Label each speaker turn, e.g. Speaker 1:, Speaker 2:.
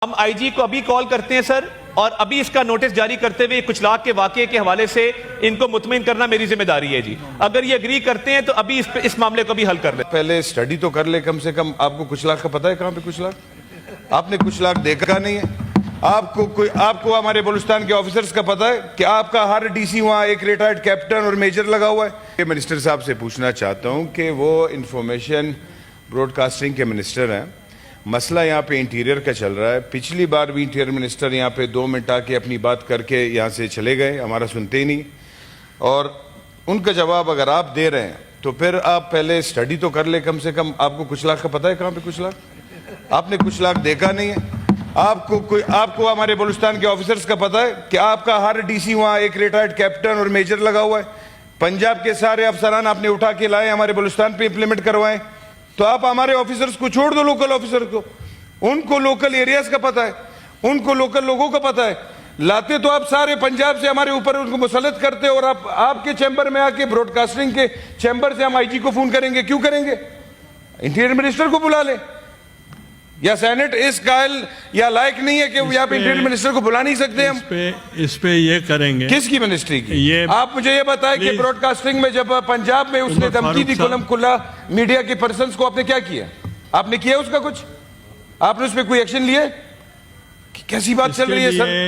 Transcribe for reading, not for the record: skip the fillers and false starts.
Speaker 1: ہم آئی جی کو ابھی کال کرتے ہیں سر، اور ابھی اس کا نوٹس جاری کرتے ہوئے کچھ لاکھ کے واقعے کے حوالے سے ان کو مطمئن کرنا میری ذمہ داری ہے جی۔ اگر یہ اگری کرتے ہیں تو ابھی اس معاملے کو بھی حل کر لیں۔
Speaker 2: پہلے سٹڈی تو کر لے، کم سے کم آپ کو کچھ لاکھ کا پتہ ہے کہاں پہ کچھ لاکھ؟ آپ نے کچھ لاکھ دیکھا نہیں ہے؟ آپ کو ہمارے بلوچستان کے آفیسرز کا پتہ ہے کہ آپ کا ہر ڈی سی وہاں ایک ریٹائرڈ کیپٹن اور میجر لگا ہوا ہے؟ منسٹر صاحب سے پوچھنا چاہتا ہوں کہ وہ انفارمیشن براڈ کاسٹنگ کے منسٹر ہیں، مسئلہ یہاں پہ انٹیریئر کا چل رہا ہے۔ پچھلی بار بھی انٹیریئر منسٹر یہاں پہ 2 منٹ آ کے اپنی بات کر کے یہاں سے چلے گئے، ہمارا سنتے ہی نہیں، اور ان کا جواب اگر آپ دے رہے ہیں تو پھر آپ پہلے سٹڈی تو کر لے، کم سے کم آپ کو کچھ لاکھ کا پتہ ہے کہاں پہ کچھ لاکھ؟ آپ نے کچھ لاکھ دیکھا نہیں ہے؟ آپ کو ہمارے بلوچستان کے آفیسرز کا پتہ ہے کہ آپ کا ہر ڈی سی وہاں ایک ریٹائرڈ کیپٹن اور میجر لگا ہوا ہے؟ پنجاب کے سارے افسران آپ نے اٹھا کے لائے، ہمارے بلوچستان پہ امپلیمنٹ کروائیں، تو آپ ہمارے آفیسرز کو چھوڑ دو، لوکل آفیسر کو، ان کو لوکل ایریاز کا پتہ ہے، ان کو لوکل لوگوں کا پتہ ہے۔ لاتے تو آپ سارے پنجاب سے ہمارے اوپر ان کو مسلط کرتے، اور آپ کے چیمبر میں آ کے براڈ کاسٹنگ کے چیمبر سے ہم آئی جی کو فون کریں گے، کیوں کریں گے؟ انٹیریئر منسٹر کو بلا لیں، یا سینٹ اس قائل یا لائق نہیں ہے کہ یہاں پہ انٹیریئر منسٹر کو بلا نہیں سکتے ہم؟
Speaker 3: اس پہ یہ کریں گے۔
Speaker 2: کس کی منسٹری کی؟ آپ مجھے یہ بتائیں کہ براڈ کاسٹنگ میں جب پنجاب میں اس نے دھمکی دی کلم کھلا میڈیا کے پرسنز کو، آپ نے کیا کیا؟ آپ نے کیا اس کا کچھ؟ آپ نے اس پہ کوئی ایکشن لیے؟ کیسی بات چل رہی ہے سر؟